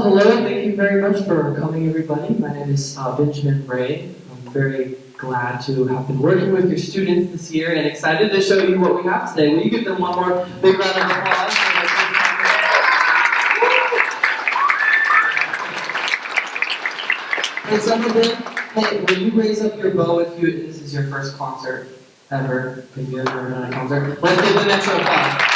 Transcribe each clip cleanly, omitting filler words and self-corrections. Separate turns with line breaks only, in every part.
Hello, thank you very much for coming, everybody. My name is Benjamin Ray. I'm very glad to have been working with your students this year and excited to show you what we have today. Will you give them one more big round of applause? And some of them, hey, will you raise up your bow if this is your first concert ever? Have you ever done a concert? Let's give them an extra applause.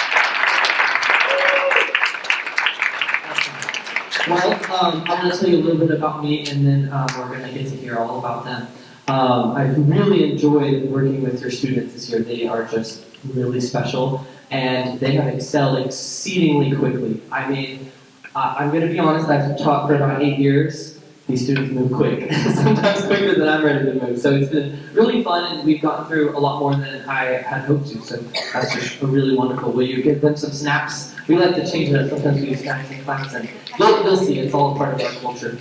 Well, I'm going to tell you a little bit about me, and then we're going to get to hear all about them. I've really enjoyed working with your students this year. They are just really special, and they have excelled exceedingly quickly. I mean, I'm going to be honest, I've taught for about 8 years. These students move quick, sometimes quicker than I'm ready to move. So it's been really fun, and we've gotten through a lot more than I had hoped to. So that's just really wonderful. Will you give them some snaps? We like to change it up. Sometimes we use snaps in class, and you'll see. It's all a part of our culture.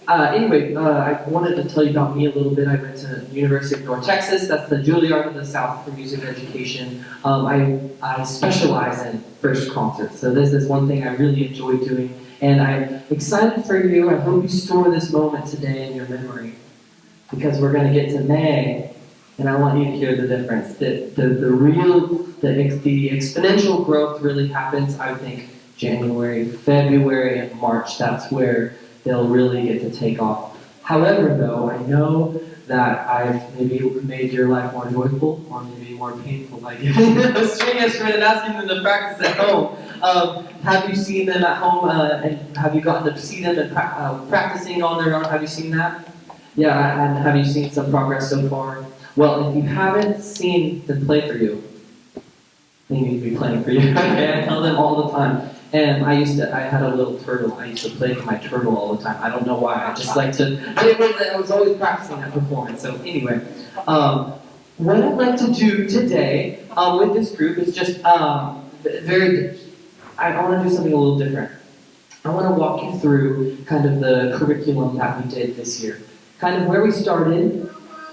Anyway, I wanted to tell you about me a little bit. I went to the University of North Texas. That's the Juilliard of the South for music education. I specialize in first concerts. So this is one thing I really enjoy doing. And I'm excited for you. I hope you store this moment today in your memory, because we're going to get to May, and I want you to hear the difference. The exponential growth really happens, I think, January, February, and March. That's where they'll really get to take off. However, though, I know that I've maybe made your life more joyful, or maybe more painful by giving them a string instrument and asking them to practice at home. Have you seen them at home, and have you gotten to see them and practicing on their own? Have you seen that? Yeah, and have you seen some progress so far? Well, if you haven't seen them play for you, they need to be playing for you. Okay, I tell them all the time. And I had a little turtle. I used to play for my turtle all the time. I don't know why. I just like to, I was always practicing that performance. So anyway, what I'd like to do today with this group is just I want to do something a little different. I want to walk you through kind of the curriculum that we did this year. Kind of where we started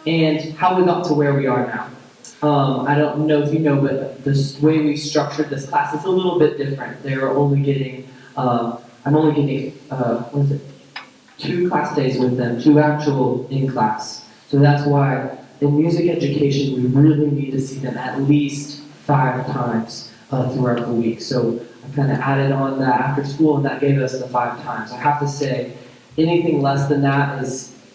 and how we got to where we are now. I don't know if you know, but the way we structured this class is a little bit different. They're only getting, I'm only getting, 2 class days with them, 2 actual in class. So that's why in music education, we really need to see them at least 5 times throughout the week. So I kind of added on that after school, and that gave us the 5 times. I have to say, anything less than that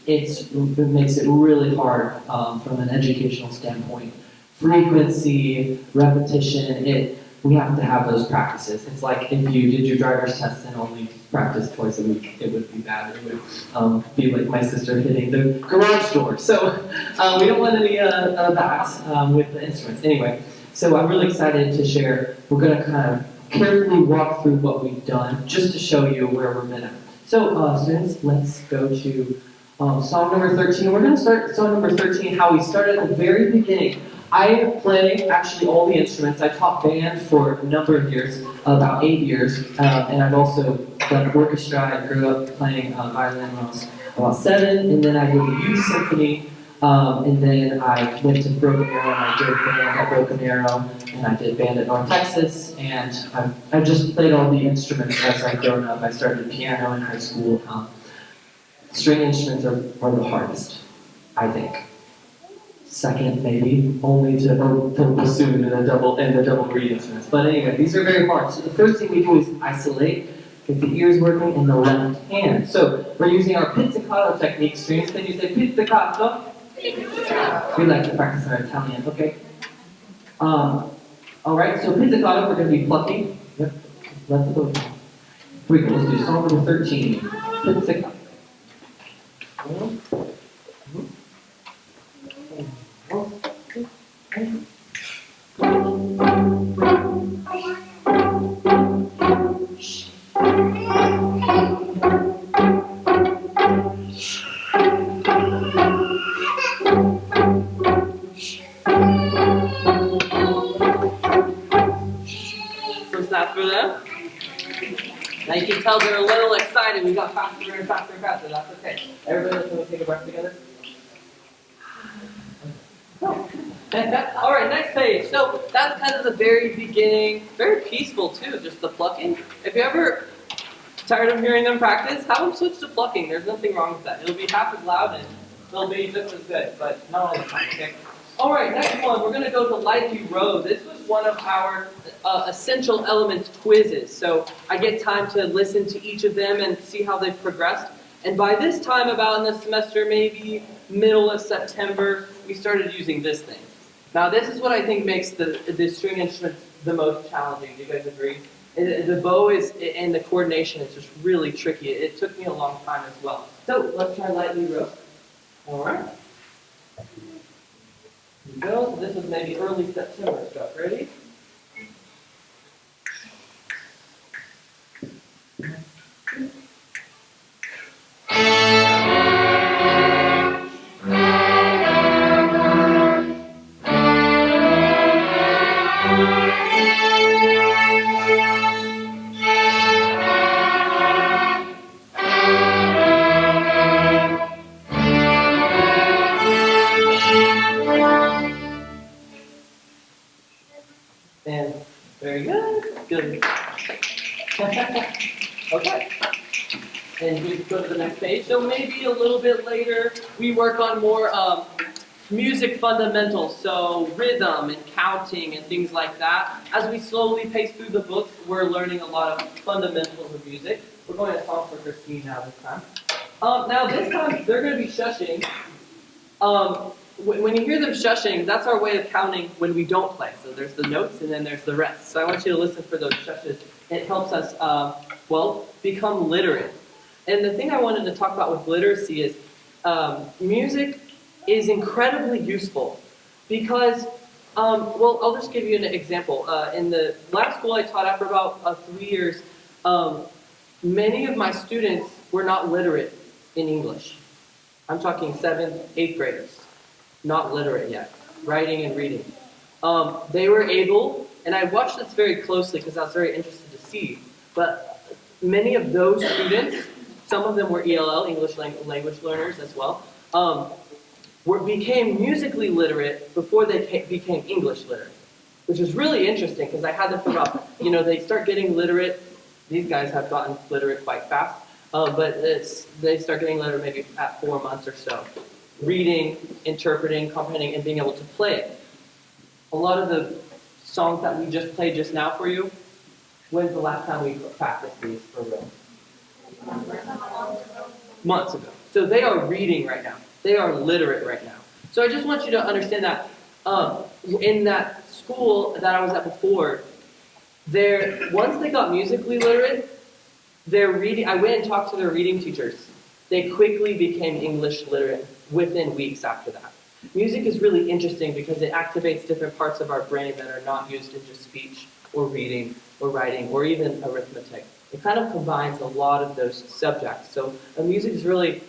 it makes it really hard from an educational standpoint. Frequency, repetition, we have to have those practices. It's like if you did your driver's test and only practiced twice a week, it would be bad. It would be like my sister hitting the garage door. So we don't want any of that with the instruments. Anyway, so I'm really excited to share. We're going to kind of carefully walk through what we've done just to show you where we're at. So students, let's go to song number 13. We're going to start song number 13, how we started at the very beginning. I play actually all the instruments. I taught band for a number of years, about 8 years, and I've also done orchestra. I grew up playing violin when I was about 7, and then I did the youth symphony, and then I went to Broken Arrow, and I did band at Broken Arrow, and I did band at North Texas, and I've just played all the instruments as I've grown up. I started piano in high school. String instruments are the hardest, I think. Second, maybe, only to the bassoon and the double reed instruments. But anyway, these are very hard. So the first thing we do is isolate, get the ears working in the left hand. So we're using our pizzicato technique. Strings, can you say pizzicato? Pizzicato. We like to practice our Italian, okay? All right, so pizzicato, we're going to be plucking. Yep, left the bow. Here we go, let's do song number 13. Pizzicato. Now you can tell they're a little excited. We got faster and faster and faster. That's okay. Everybody, can we take a breath together? All right, next page. So that's kind of the very beginning. Very peaceful too, just the plucking. If you ever
Tired of hearing them practice? Have them switch to plucking. There's nothing wrong with that. It'll be half as loud and they'll be just as good, but not all the time, okay? All right, next one, we're going to go to Lively Row. This was one of our essential elements quizzes. So I get time to listen to each of them and see how they've progressed. And by this time, about in the semester, maybe middle of September, we started using this thing. Now, this is what I think makes the string instrument the most challenging. Do you guys agree? The bow is, and the coordination is just really tricky. It took me a long time as well. So let's try Lively Row. All right. Here we go. This was maybe early September stuff. Ready? And very good. Good. Okay. And we go to the next page. So maybe a little bit later, we work on more music fundamentals, so rhythm and counting and things like that. As we slowly pace through the book, we're learning a lot of fundamentals of music. We're going to Song for Christine now this time. Now this time, they're going to be shushing. When you hear them shushing, that's our way of counting when we don't play. So there's the notes and then there's the rest. So I want you to listen for those shushes. It helps us, become literate. And the thing I wanted to talk about with literacy is music is incredibly useful because, I'll just give you an example. In the last school I taught after about 3 years, many of my students were not literate in English. I'm talking 7th, 8th graders. Not literate yet, writing and reading. They were able, and I watched this very closely because I was very interested to see, but many of those students, some of them were ELL, English language learners as well, became musically literate before they became English literate, which is really interesting because I had them for about, they start getting literate. These guys have gotten literate quite fast, but they start getting literate maybe at 4 months or so. Reading, interpreting, comprehending, and being able to play it. A lot of the songs that we just played just now for you, when's the last time we practiced these for real? Months ago. So they are reading right now. They are literate right now. So I just want you to understand that in that school that I was at before, once they got musically literate, their reading, I went and talked to their reading teachers. They quickly became English literate within weeks after that. Music is really interesting because it activates different parts of our brain that are not used in just speech or reading or writing or even arithmetic. It kind of combines a lot of those subjects. So music is really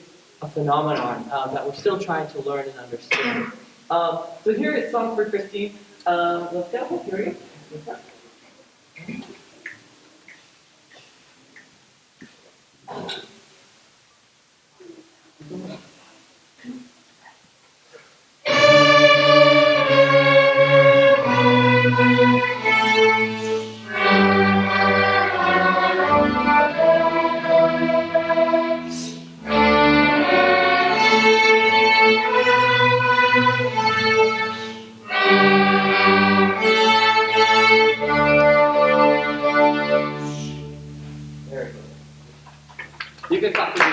a phenomenon that we're still trying to learn and understand. So here is Song for Christine. Let's go. Here we go. You can talk to me.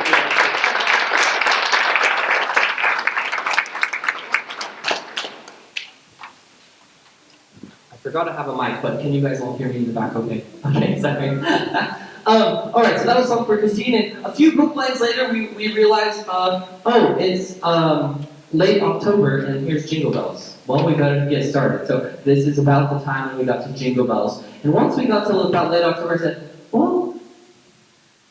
I forgot to have a mic, but can you guys all hear me in the back? Okay. Okay, sorry. All right, so that was Song for Christine. And a few book lines later, we realized, it's late October, and here's Jingle Bells. Well, we better get started. So this is about the time when we got to Jingle Bells. And once we got to about late October, I said, well,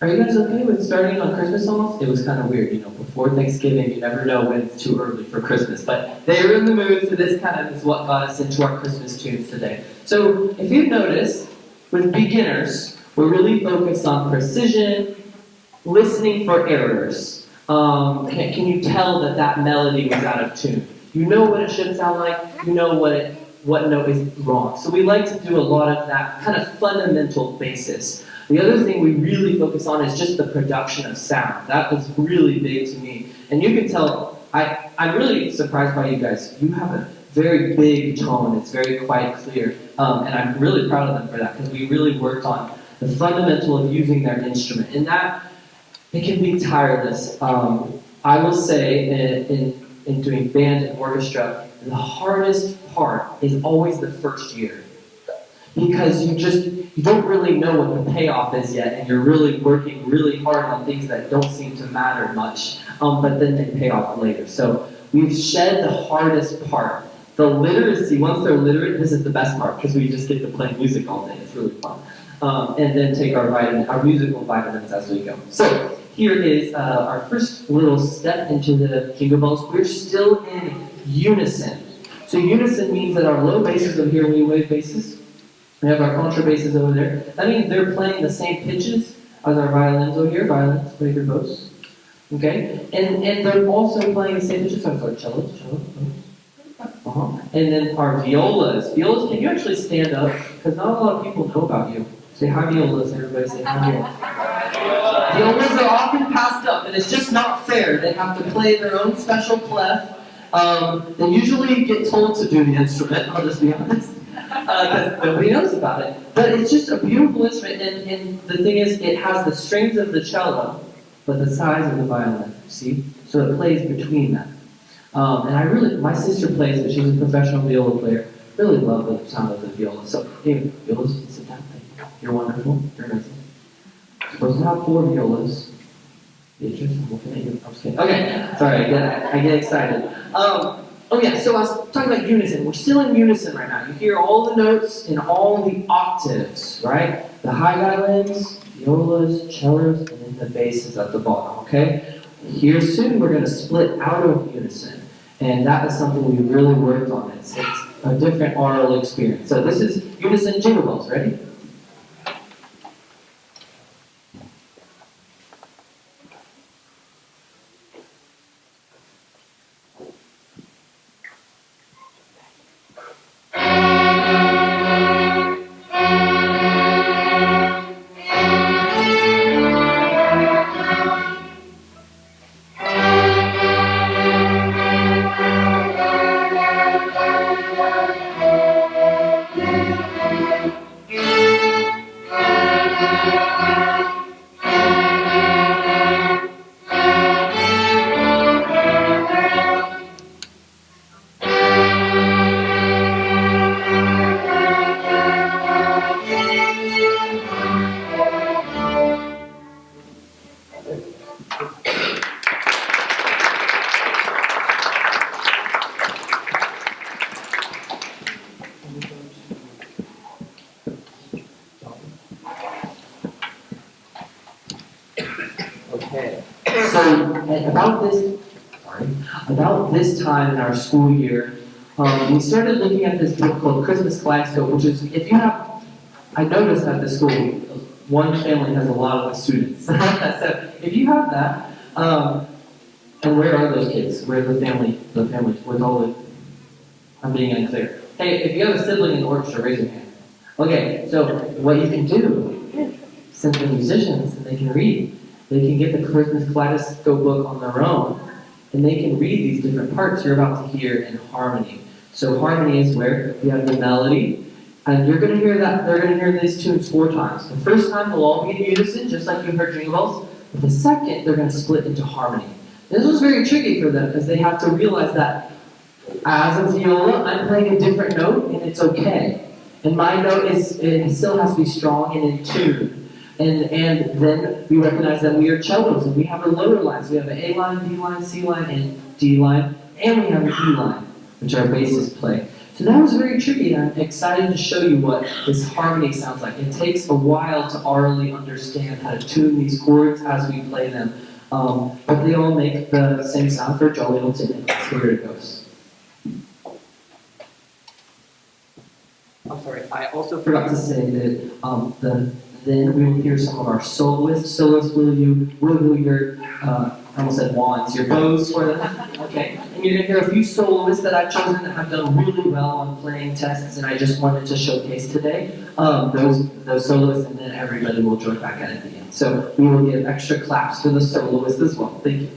are you guys okay with starting on Christmas songs? It was kind of weird, before Thanksgiving, you never know when it's too early for Christmas. But they were in the mood, so this kind of is what got us into our Christmas tunes today. So if you've noticed, with beginners, we're really focused on precision, listening for errors. Can you tell that melody was out of tune? You know what it should sound like, you know what note is wrong. So we like to do a lot of that kind of fundamental basis.
The other thing we really focus on is just the production of sound. That is really big to me. And you can tell, I'm really surprised by you guys. You have a very big tone. It's very quite clear. And I'm really proud of them for that because we really worked on the fundamental of using their instrument. And that, it can be tireless. I will say in doing band and orchestra, the hardest part is always the first year. Because you don't really know what the payoff is yet, and you're really working really hard on things that don't seem to matter much, but then they pay off later. So we've shed the hardest part. The literacy, once they're literate, this is the best part, because we just get to play music all day. It's really fun. And then take our musical vitamins as we go. So here is our first little step into the Jingle Bells. We're still in unison. So unison means that our low basses over here, we wave basses. We have our contrabasses over there. That means they're playing the same pitches as our violins over here. Violins, wave your bows. Okay? And they're also playing the same pitches as our cellos. And then our violas. Violas, can you actually stand up? Because not a lot of people know about you. Say hi, violas. Everybody say hi, violas. Violas are often passed up, and it's just not fair. They have to play their own special clef. They usually get told to do the instrument, I'll just be honest. Because nobody knows about it. But it's just a beautiful instrument, and the thing is, it has the strings of the cello, but the size of the violin, see? So it plays between them. And my sister plays it, she's a professional viola player. Really love the sound of the viola. So, hey, violas, you can sit down. You're wonderful, you're amazing. You're supposed to have 4 violas. Beatrice, I'm looking at you. I'm just kidding. Okay, sorry, I get excited. Oh yeah, so I was talking about unison. We're still in unison right now. You hear all the notes in all the octaves, right? The high violins, violas, cellos, and then the basses at the bottom, okay? Here soon we're going to split out of unison. And that is something we really worked on. It's a different oral experience. So this is unison Jingle Bells. Ready? Okay. So about this time in our school year, we started looking at this book called Christmas Kaleidoscope, which is, I noticed at the school, one family has a lot of students. So if you have that, and where are those kids? Where are the families? Where's all the, I'm being unclear. Hey, if you have a sibling in the orchestra, raise your hand. Okay, so what you can do, since they're musicians and they can read, they can get the Christmas Kaleidoscope book on their own, and they can read these different parts you're about to hear in harmony. So harmony is where you have the melody, and you're going to hear that, they're going to hear these tunes 4 times. The first time they'll all be in unison, just like you heard Jingle Bells, but the second they're going to split into harmony. This was very tricky for them, because they have to realize that as a viola, I'm playing a different note, and it's okay. And my note it still has to be strong and in tune. And then we recognize that we are cellos, and we have a lower line. So we have an A line, B line, C line, and D line, and we have an E line, which our basses play. So that was very tricky, and I'm excited to show you what this harmony sounds like. It takes a while to orally understand how to tune these chords as we play them, but they all make the same sound for Jolly Old Singing. So here it goes. I'm sorry, I also forgot to say that then we will hear some of our soloists. Soloists will do your, I almost said wands, your bows for them. Okay.
and you're going to hear a few soloists that I've chosen that have done really well on playing tests, and I just wanted to showcase today those soloists, and then everybody will join back at the end. So we will give extra claps for the soloists as well. Thank you.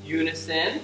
Unison.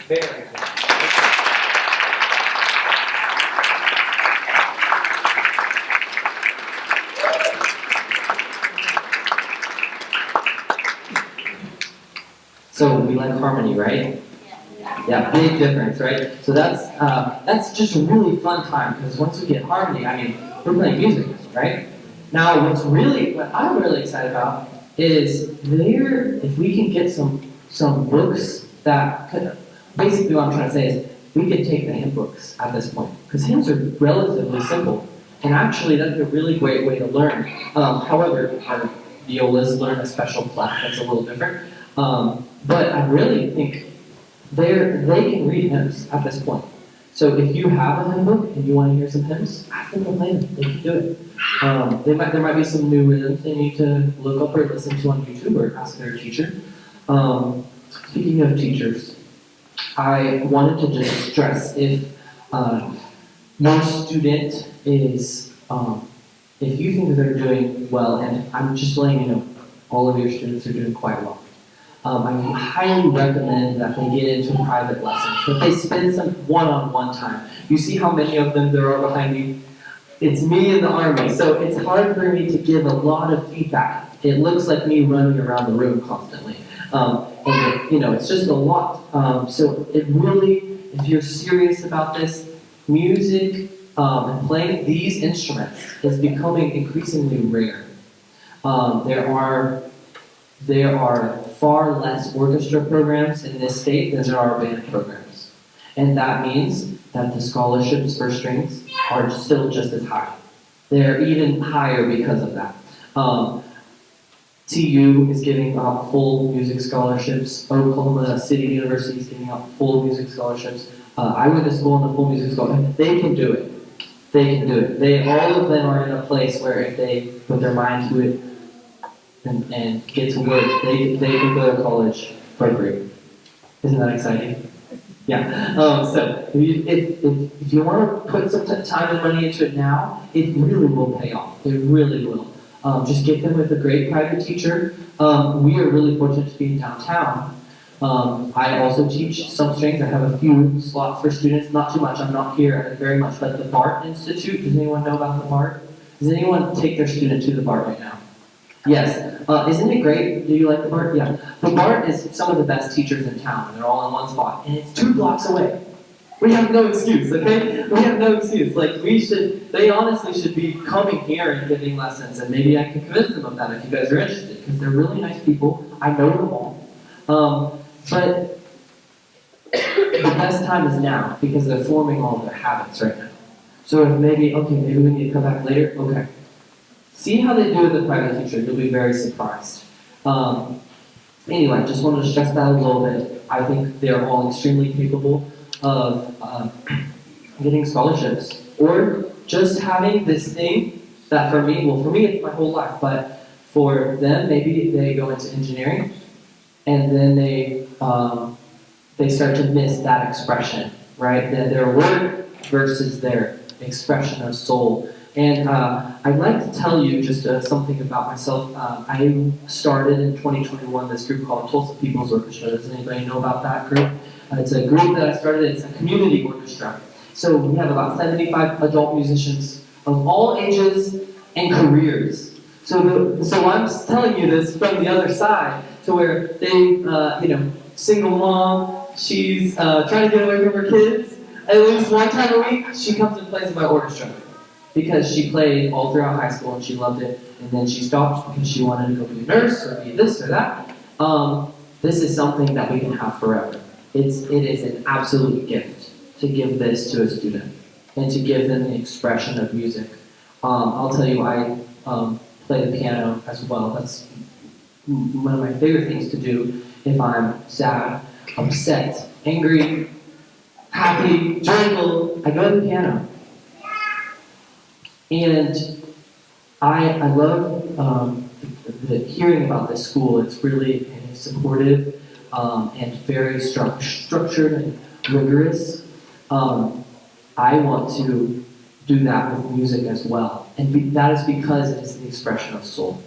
Very good. So we like harmony, right? Yeah, big difference, right? So that's just a really fun time because once we get harmony, I mean, we're playing music, right? Now, what I'm really excited about is if we can get some books that basically what I'm trying to say is we could take the hymn books at this point because hymns are relatively simple, and actually that's a really great way to learn. However, our violas learn a special clef that's a little different. But I really think they can read hymns at this point. So if you have a hymn book and you want to hear some hymns, ask them to play them. They can do it. There might be some new rhythms they need to look up or listen to on YouTube or ask their teacher. Speaking of teachers, I wanted to just stress if your student is, if you think that they're doing well, and I'm just letting you know, all of your students are doing quite well. I highly recommend that they get into private lessons, that they spend some one-on-one time. You see how many of them there are behind me? It's me in the army, so it's hard for me to give a lot of feedback. It looks like me running around the room constantly. It's just a lot. So it really, if you're serious about this, music and playing these instruments is becoming increasingly rare. There are far less orchestra programs in this state than there are band programs. And that means that the scholarships for strings are still just as high. They're even higher because of that.
TU is giving out full music scholarships. Oklahoma City University is giving out full music scholarships. I went to school in a full music scholarship. They can do it. They can do it. All of them are in a place where if they put their mind to it and get to work, they can go to college for free. Isn't that exciting? Yeah. So if you want to put some time and money into it now, it really will pay off. It really will. Just get them with a great private teacher. We are really fortunate to be in downtown. I also teach some strings. I have a few slots for students, not too much. I'm not here very much, but the Bart Institute. Does anyone know about the Bart? Does anyone take their student to the Bart right now? Yes. Isn't it great? Do you like the Bart? Yeah. The Bart is some of the best teachers in town. They're all in one spot, and it's 2 blocks away. We have no excuse, okay? We have no excuse. Like, they honestly should be coming here and giving lessons, and maybe I can convince them of that if you guys are interested, because they're really nice people. I know them all. But the best time is now, because they're forming all their habits right now. So if maybe we need to come back later, okay. See how they do with the private teacher, you'll be very surprised. Anyway, just wanted to stress that a little bit. I think they're all extremely capable of getting scholarships, or just having this thing that for me it's my whole life, but for them, maybe they go into engineering, and then they start to miss that expression, right? Their work versus their expression of soul. And I'd like to tell you just something about myself. I started in 2021 this group called Tulsa People's Orchestra. Does anybody know about that group? It's a group that I started. It's a community orchestra. So we have about 75 adult musicians of all ages and careers. So I'm telling you this from the other side, to where they, single mom, she's trying to get away from her kids. At least one time a week, she comes and plays in my orchestra, because she played all throughout high school and she loved it, and then she stopped because she wanted to go be a nurse or be this or that. This is something that we can have forever. It is an absolute gift to give this to a student and to give them the expression of music. I'll tell you, I play the piano as well. That's one of my favorite things to do if I'm sad, upset, angry, happy, joyful. I go to the piano. And I love hearing about this school. It's really supportive and very structured and rigorous. I want to do that with music as well. And that is because it is the expression of soul.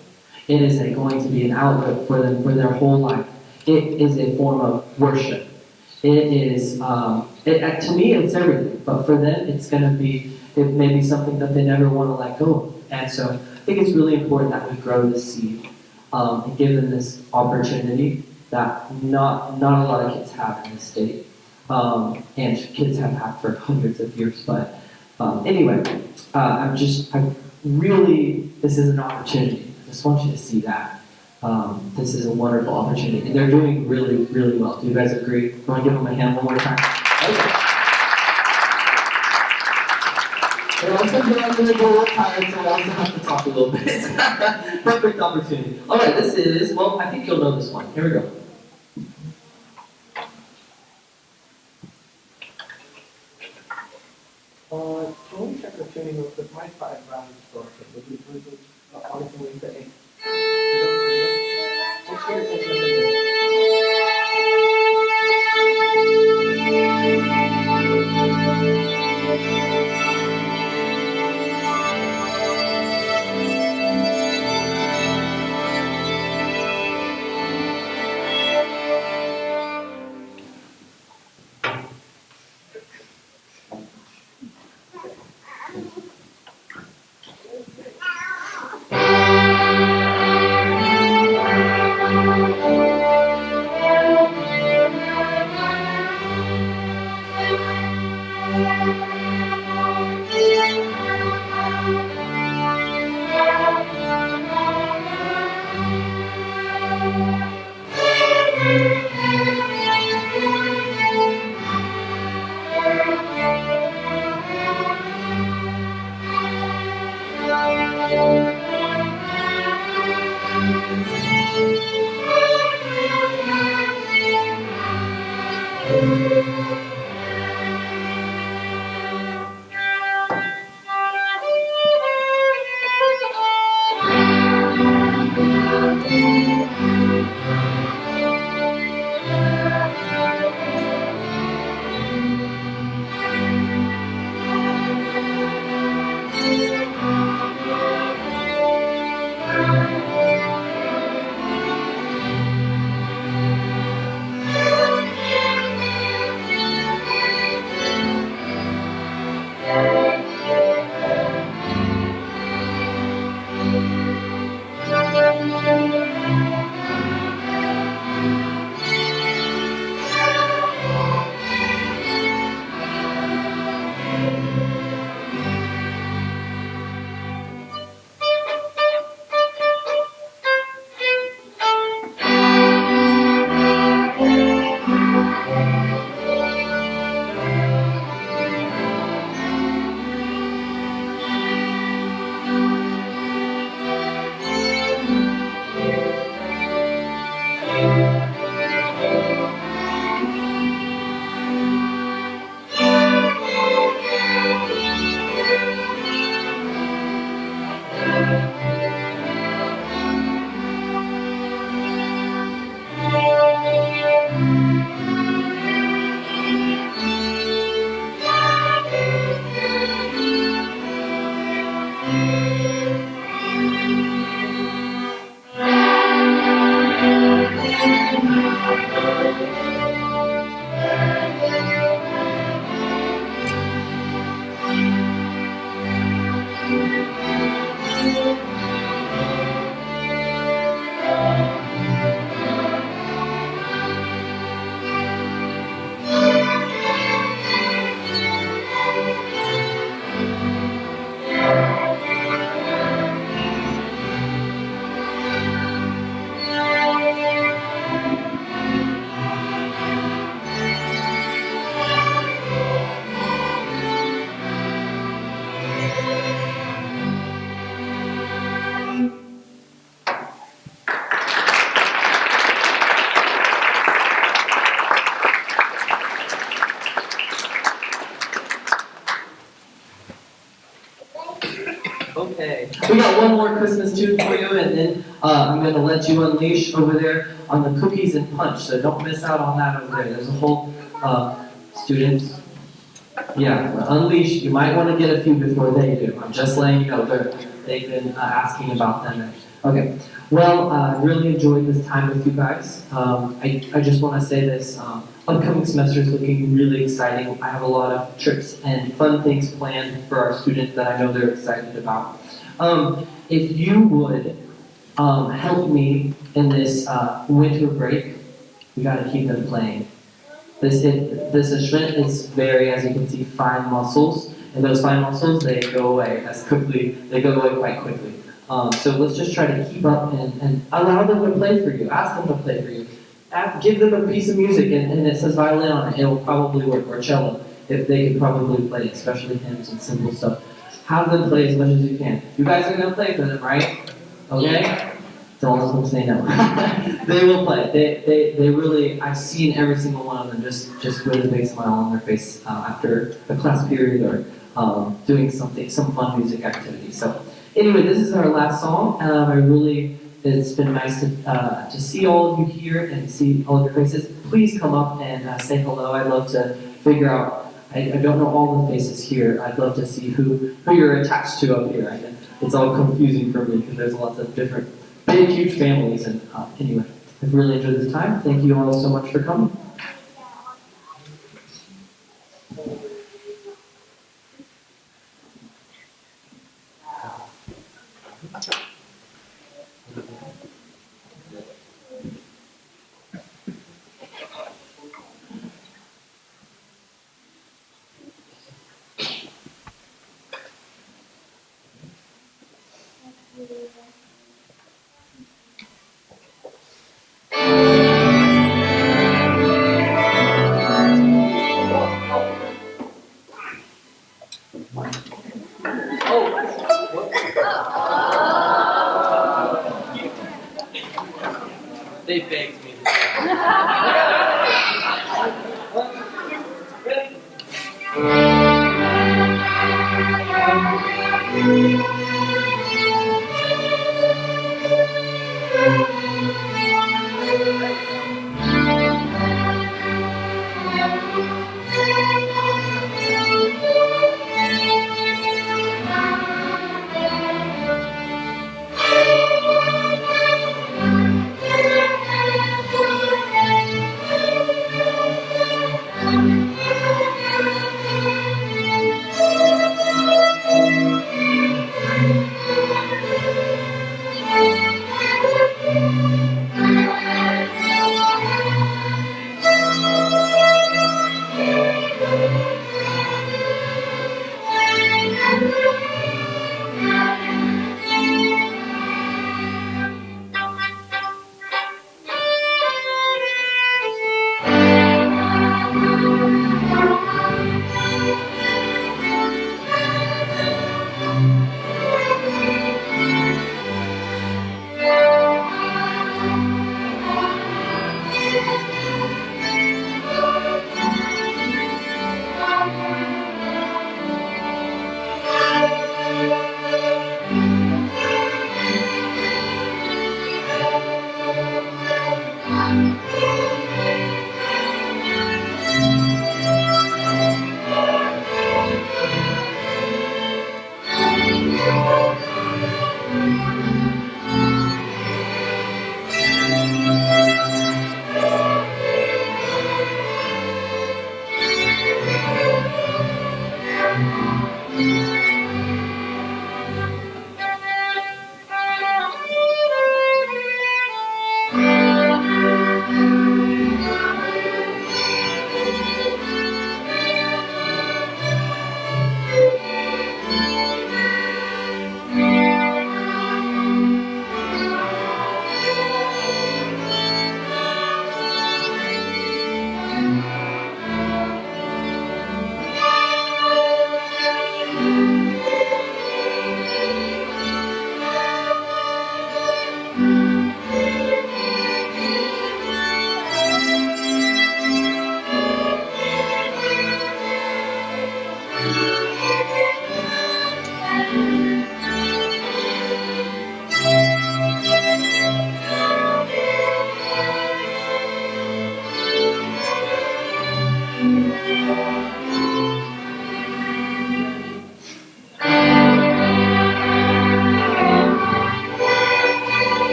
It is going to be an outlet for them for their whole life. It is a form of worship. It is, to me, it's everything. But for them, it may be something that they never want to let go of. And so I think it's really important that we grow this seed and give them this opportunity that not a lot of kids have in this state. And kids have had for hundreds of years. But anyway, this is an opportunity. I just want you to see that. This is a wonderful opportunity. And they're doing really, really well. Do you guys agree? You want to give them a hand one more time? Okay. They're also going to go a little tired, so I also have to talk a little bit. Perfect opportunity. All right, this is, I think you'll know this one. Here we go. Can we check the tuning real quick? My 5 rounds of store. Honestly, we say.
Okay. We got one more Christmas tune for you, and then I'm going to let you unleash over there on the cookies and punch. So don't miss out on that over there. There's a whole students. Yeah, unleash. You might want to get a few before they do. I'm just letting you know. They've been asking about them. Okay. Well, I really enjoyed this time with you guys. I just want to say this. Upcoming semester is looking really exciting. I have a lot of trips and fun things planned for our students that I know they're excited about. If you would help me in this winter break, we got to keep them playing. This instrument is very, as you can see, fine muscles, and those fine muscles, they go away they go away quite quickly. So let's just try to keep up and allow them to play for you, ask them to play for you. Give them a piece of music, and it says violin on it, it'll probably work, or cello, if they could probably play, especially hymns and simple stuff. Have them play as much as you can. You guys are going to play for them, right? Okay? Don't let them say no. They will play. They really, I've seen every single one of them just with a big smile on their face after a class period or doing some fun music activity. So anyway, this is our last song. It's been nice to see all of you here and see all of your faces. Please come up and say hello. I'd love to figure out, I don't know all the faces here. I'd love to see who you're attached to up here. It's all confusing for me because there's lots of different big, huge families. And anyway, I've really enjoyed this time. Thank you all so much for coming. They begged me to.